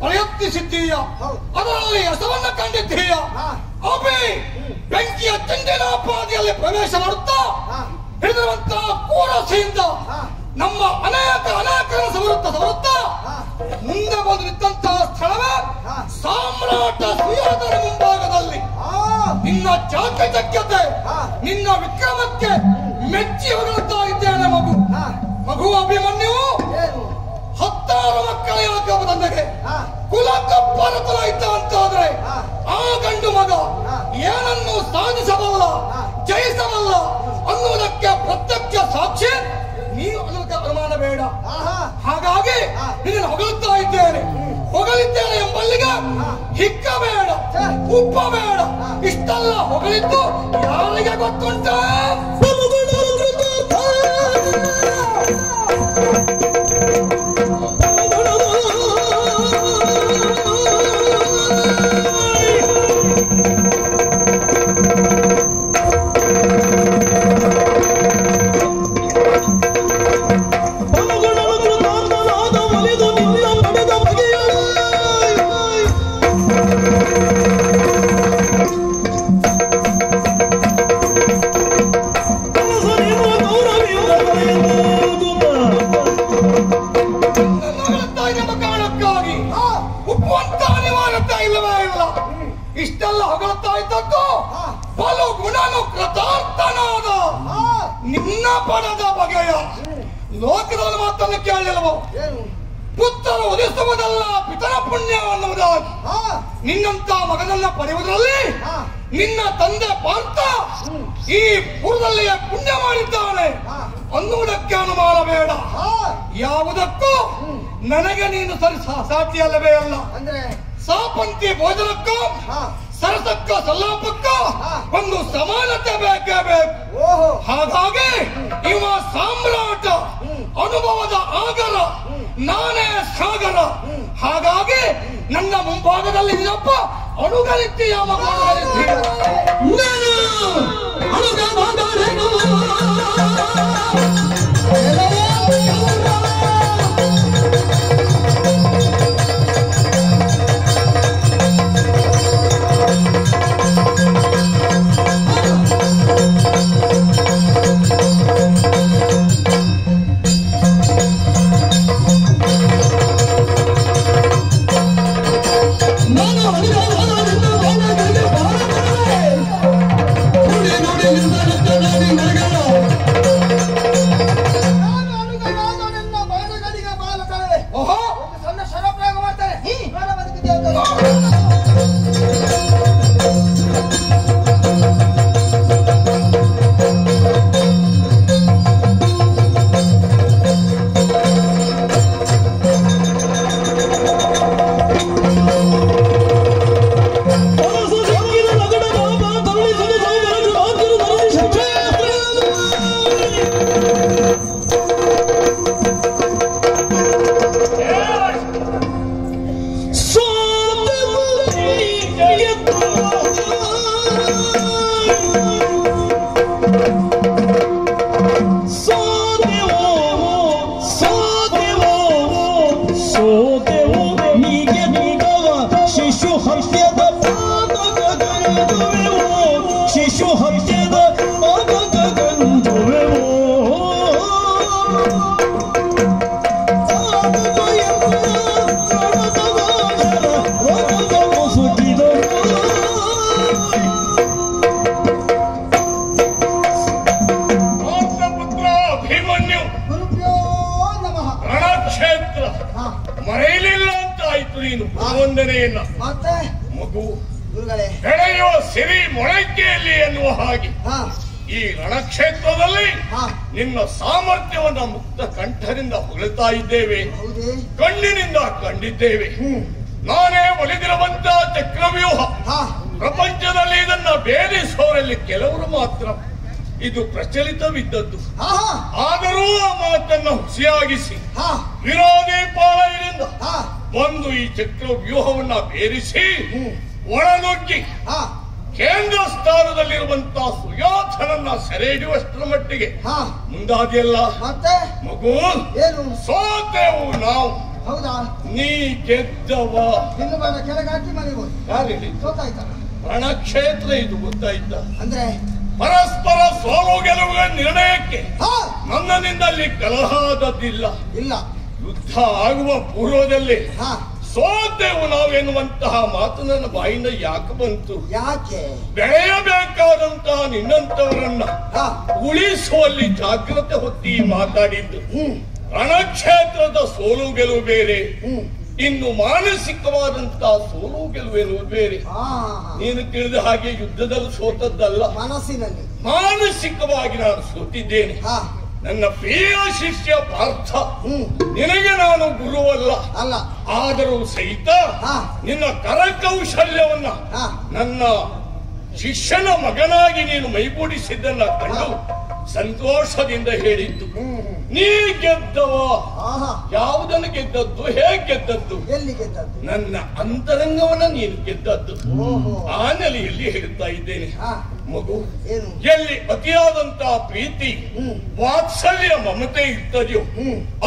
ಪ್ರಯತ್ನಿಸಿದ್ದೀಯ, ಅದರಲ್ಲಿ ಯಶವನ್ನ ಕಂಡಿದ್ದೀಯ. ಅಭಿ ಬೆಂಕಿಯ ತಿಂಡಿನಾಪಾದಿಯಲ್ಲಿ ಪ್ರವೇಶ ಮಾಡುತ್ತಾ ಹಿಡಿದಿರುವಂತಹ ಕೂರಸೆಯಿಂದ ನಮ್ಮ ಅನೇಕರ ಸವರುತ್ತಾ ಮುಂದೆ ಬಂದು ನಿಂತಹ ಸ್ಥಳವೇ ಸಾಮ್ರಾಟ ಸುಯೋಧನ ಮುಂಭಾಗದಲ್ಲಿ. ನಿನ್ನ ಚಾಕಚಕ್ಯತೆ, ನಿನ್ನ ವಿಕ್ರಮಕ್ಕೆ ಮೆಚ್ಚಿ ಹೊಗಳುತ್ತಾ ಇದ್ದೇನೆ. ಮಗು ಅಭಿಮನ್ಯು 10 ಮಕ್ಕಳ ಯಾಕೆ ಕುಲಕಪ್ಪನ ಇದ್ದ ಅಂತಾದ್ರೆ ಆ ಗಂಡು ಮಗ ಏನನ್ನು ಸಾಧಿಸಬಲ್ಲ, ಜಯಿಸಬಲ್ಲ ಅನ್ನುವುದಕ್ಕೆ ಪ್ರತ್ಯಕ್ಷ ಸಾಕ್ಷಿ ನೀನು ಅನ್ನೋದಕ್ಕೆ ಅನುಮಾನ ಬೇಡ. ಹಾಗಾಗಿ ನಿನ್ನನ್ನು ಹೊಗಳಿದ್ದೇನೆ ಎಂಬಲ್ಲಿಗೆ ಹಿಕ್ಕಬೇಡ, ಉಪ್ಪಬೇಡ. ಇಷ್ಟೆಲ್ಲ ಹೊಗಳಿದ್ದು ಯಾರಿಗೆ ಗೊತ್ತುಂಟ? ಇಷ್ಟೆಲ್ಲ ಹೊಗಳುತ್ತಾ ಇದ್ದದ್ದು ಬಲು ಗುಣನು ಕೃತಾರ್ಥನಾದ ನಿನ್ನ ಪಡೆದ ಬಗೆಯ ಲೋಕದಲ್ಲಿ ಮಾತನ್ನು ಕೇಳಿಲ್ಲವೋ? ಪುತ್ರರು ಉದಿಸುವುದಲ್ಲ ಪಿತನ ಪುಣ್ಯ ಅನ್ನುವುದಾಗಿ ನಿನ್ನಂತ ಮಗನನ್ನ ಪಡೆಯುವುದರಲ್ಲಿ ನಿನ್ನ ತಂದೆ ಪಾರ್ಥ ಈ ಪುರದಲ್ಲಿಯೇ ಪುಣ್ಯ ಮಾಡಿದ್ದಾನೆ ಅನ್ನುವುದಕ್ಕೆ ಅನುಮಾನ ಬೇಡ. ಯಾವುದಕ್ಕೂ ನನಗೆ ನೀನು ಸರಿ ಸಾಟಿಯಲ್ಲವೇ ಅಲ್ಲ. ಸಾಪಂತಿ ಭೋಜನಕ್ಕೂ ಸರಸಕ್ಕೂ ಸಲ್ಲಾಪಕ್ಕೂ ಒಂದು ಸಮಾನತೆ ಬೇಕೇ ಬೇಕು. ಹಾಗಾಗಿ ಇವ ಸಾಮ್ರಾಟ ಅನುಭವದ ಆಗರ ನಾನೇ ಸಾಗರ. ಹಾಗಾಗಿ ನನ್ನ ಮುಂಭಾಗದಲ್ಲಿ ನಿನ್ನಪ್ಪ ಅಣುಗರಿತ್ತೀಯ ಮಗು ಬೆಳೆಯುವ ಸಿರಿ ಮೊಳಕೆಯಲ್ಲಿ ಎನ್ನುವ ಹಾಗೆ ಈ ರಣಕ್ಷೇತ್ರದಲ್ಲಿ ನಿನ್ನ ಸಾಮರ್ಥ್ಯವನ್ನು ಮುಕ್ತ ಕಂಠದಿಂದ ಹೊಗಳುತ್ತಾ ಇದ್ದೇವೆ, ಕಣ್ಣಿನಿಂದ ಕಂಡಿದ್ದೇವೆ. ನಾನೇ ಒಲಿದಿರುವಂತ ಚಕ್ರವ್ಯೂಹ ಪ್ರಪಂಚದಲ್ಲಿ ಇದನ್ನ ಭೇದಿಸುವವರಲ್ಲಿ ಕೆಲವರು ಮಾತ್ರ ಇದು ಪ್ರಚಲಿತವಿದ್ದದ್ದು. ಆದರೂ ಆ ಮಾತನ್ನು ಹುಸಿಯಾಗಿಸಿ ವಿರೋಧಿ ಪಾಳೆಯದಿಂದ ಬಂದು ಈ ಚಕ್ರವ್ಯೂಹವನ್ನ ಭೇದಿಸಿ ಒಳನುಗ್ಗಿ ಕೇಂದ್ರ ಸ್ಥಾನದಲ್ಲಿರುವಂತಹ ಸುಯೋಧನನ್ನ ಸೆರೆ ಹಿಡಿಯುವಷ್ಟರ ಮಟ್ಟಿಗೆ ಮುಂದಾದಿಯಲ್ಲ ಮಗು. ಸೋತೆವು ನಾವು, ನೀ ಗೆದ್ದವ. ರಣಕ್ಷೇತ್ರ ಇದು ಗೊತ್ತಾಯ್ತ ಅಂದ್ರೆ ಪರಸ್ಪರ ಸೋಲು ಗೆಲುವಿನ ನಿರ್ಣಯಕ್ಕೆ ನನ್ನಿಂದಲ್ಲಿ ಕಲಹದದ್ದಿಲ್ಲ. ಯುದ್ಧ ಆಗುವ ಪೂರ್ವದಲ್ಲಿ ಸೋತೆವು ನಾವೆನ್ನುವಂತಹ ಮಾತು ನನ್ನ ಬಾಯಿಂದ ಯಾಕೆ ಬಂತು? ಯಾಕೆ ಬೆಳೆಯಬೇಕಾದಂತಹ ನಿನ್ನಂತವರನ್ನ ಉಳಿಸುವಲ್ಲಿ ಜಾಗ್ರತೆ ಹೊತ್ತಿ ಮಾತಾಡಿದ್ದು. ರಣಕ್ಷೇತ್ರದ ಸೋಲು ಗೆಲುವು ಬೇರೆ, ಇನ್ನು ಮಾನಸಿಕವಾದಂತಹ ಸೋಲು ಗೆಲುವು ಎನ್ನುವುದು ಬೇರೆ. ನೀನು ತಿಳಿದ ಹಾಗೆ ಯುದ್ಧದಲ್ಲಿ ಸೋತದ್ದಲ್ಲ, ಮನಸ್ಸಿನಲ್ಲಿ ಮಾನಸಿಕವಾಗಿ ನಾನು ಸೋತಿದ್ದೇನೆ. ನನ್ನ ಪ್ರಿಯ ಶಿಷ್ಯ ಪಾರ್ಥ, ನಿನಗೆ ನಾನು ಗುರುವಲ್ಲ, ಆದರೂ ಸಹಿತ ನಿನ್ನ ಕರಕೌಶಲ್ಯವನ್ನ ನನ್ನ ಶಿಷ್ಯನ ಮಗನಾಗಿ ನೀನು ಮೈಗೂಡಿಸಿದ್ದನ್ನ ಕಂಡು ಸಂತೋಷದಿಂದ ಹೇಳಿದ್ದು. ನೀ ಗೆದ್ದವ. ಯಾವುದನ್ನು ಗೆದ್ದದ್ದು? ಹೇಗೆ ಗೆದ್ದದ್ದು? ಎಲ್ಲಿ ಗೆದ್ದದ್ದು? ನನ್ನ ಅಂತರಂಗವನ್ನ ನೀನು ಗೆದ್ದದ್ದು. ಆ ನೆಲೆಯಲ್ಲಿ ಹೇಳ್ತಾ ಇದ್ದೇನೆ ಮಗು. ಎಲ್ಲಿ ಅತಿಯಾದಂತಹ ಪ್ರೀತಿ ವಾತ್ಸಲ್ಯ ಮಮತೆ ಇರ್ತದೆಯೋ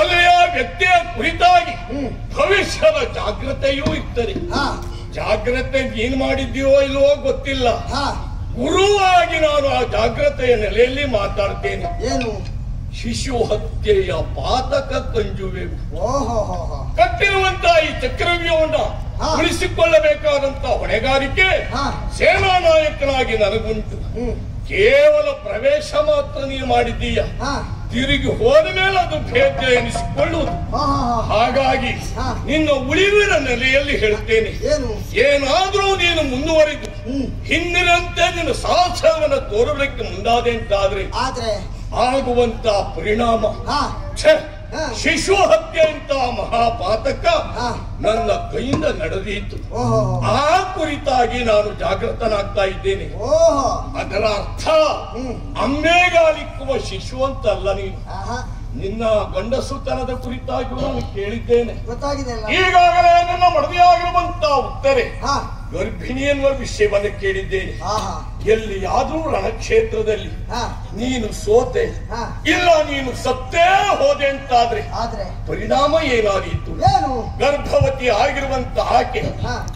ಅಲ್ಲಿಯ ವ್ಯಕ್ತಿಯ ಕುರಿತಾಗಿ ಭವಿಷ್ಯದ ಜಾಗ್ರತೆಯೂ ಇರ್ತದೆ. ಜಾಗ್ರತೆ ನೀನ್ ಮಾಡಿದ್ಯೋ ಇಲ್ವೋ ಗೊತ್ತಿಲ್ಲ, ಗುರುವಾಗಿ ನಾನು ಆ ಜಾಗ್ರತೆಯ ನೆಲೆಯಲ್ಲಿ ಮಾತಾಡ್ತೇನೆ. ಏನು? ಶಿಶು ಹತ್ಯೆಯ ಪಾತಕ ಕಂಜುವೆವು. ಕಟ್ಟಿರುವಂತಹ ಈ ಚಕ್ರವ್ಯೂಹವನ್ನ ಉಳಿಸಿಕೊಳ್ಳಬೇಕಾದಂತಹ ಹೊಣೆಗಾರಿಕೆ ಸೇನಾ ನಾಯಕನಾಗಿ ನನಗುಂಟು. ಕೇವಲ ಪ್ರವೇಶ ಮಾತ್ರ ನೀನು ಮಾಡಿದ್ದೀಯ, ತಿರುಗಿ ಹೋದ ಮೇಲೆ ಅದು ಭೇದ್ಯ ಎನಿಸಿಕೊಳ್ಳುವುದು. ಹಾಗಾಗಿ ನಿನ್ನ ಉಳಿವಿನ ನೆಲೆಯಲ್ಲಿ ಹೇಳ್ತೇನೆ, ಏನಾದ್ರೂ ನೀನು ಮುಂದುವರಿದು ಹಿಂದಿನಂತೆ ನಿನ್ನ ಸಾಹಸವನ್ನು ತೋರುವುದಕ್ಕೆ ಮುಂದಾದೆ ಅಂತಾದ್ರೆ ಆಗುವಂತ ಪರಿಣಾಮ ಶಿಶು ಹತ್ಯೆ ಅಂತ ಮಹಾಪಾತಕ ನನ್ನ ಕೈಯಿಂದ ನಡೆದೀತು. ಆ ಕುರಿತಾಗಿ ನಾನು ಜಾಗೃತನಾಗ್ತಾ ಇದ್ದೇನೆ. ಅದರ ಅರ್ಥ ಅಮ್ಮೇಗಾಲಿಕ್ಕುವ ಶಿಶು ಅಂತಲ್ಲ ನೀನು. ನಿನ್ನ ಗಂಡಸುತನದ ಕುರಿತಾಗಿ ನಾನು ಕೇಳಿದ್ದೇನೆ. ಗೊತ್ತಾಗಿದೆ. ಈಗಾಗಲೇ ನನ್ನ ಮಡದಿಯಾಗಿರುವಂತ ಉತ್ತರೆ ಗರ್ಭಿಣಿ ಎನ್ನುವ ವಿಷಯವನ್ನು ಕೇಳಿದ್ದೇನೆ. ಎಲ್ಲಿಯಾದ್ರೂ ರಣಕ್ಷೇತ್ರದಲ್ಲಿ ನೀನು ಸೋತೆ ಇಲ್ಲ ನೀನು ಸತ್ತೇ ಹೋದೆ ಅಂತಾದ್ರೆ ಪರಿಣಾಮ ಏನಾದೀತು? ಗರ್ಭವತಿ ಆಗಿರುವಂತ ಆಕೆ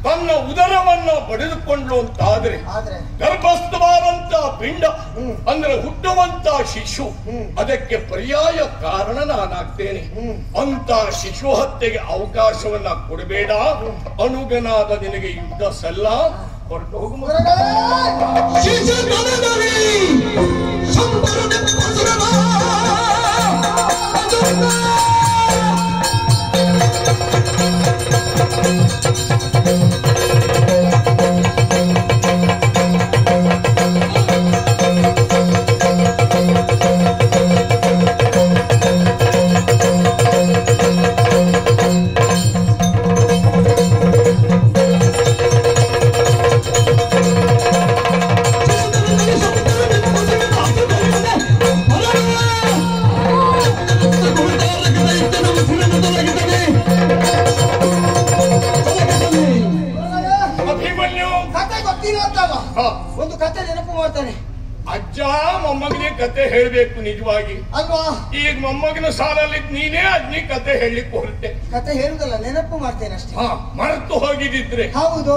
ತನ್ನ ಉದರವನ್ನ ಬಡಿದುಕೊಂಡ್ಲು ಅಂತಾದ್ರೆ ಗರ್ಭಸ್ಥವಾದಂತ ಪಿಂಡ ಅಂದ್ರೆ ಹುಟ್ಟುವಂತ ಶಿಶು ಅದಕ್ಕೆ ಪರ್ಯಾಯ ಕಾರಣ ನಾನಾಗ್ತೇನೆ. ಅಂತ ಶಿಶು ಹತ್ಯೆಗೆ ಅವಕಾಶವನ್ನ ಕೊಡಬೇಡ. ಅನುಗನಾದ ನಿನಗೆ ಯುದ್ಧ ಸಲ್ಲ. ಹೊರಟು ಹೋಗು. ಒಂದು ಕತೆ ನೆನಪು ಮಾಡ್ತಾನೆ. ಅಜ್ಜ ಮೊಮ್ಮಗನಿಗೆ ಕತೆ ಹೇಳ್ಬೇಕು ನಿಜವಾಗಿ ಅಲ್ವಾ? ಈಗ ಮೊಮ್ಮಗನ ಸಾಲಲ್ಲಿ ನೀನೇ ಅಜ್ಜಿ ಕತೆ ಹೇಳಲಿಕ್ಕೆ ಹೊರಟೆ. ಕತೆ ಹೇಳುದಲ್ಲ, ನೆನಪು ಮಾಡ್ತೇನೆ ಅಷ್ಟೇ. ಮರೆತು ಹೋಗಿದ್ರೆ ಹೌದು.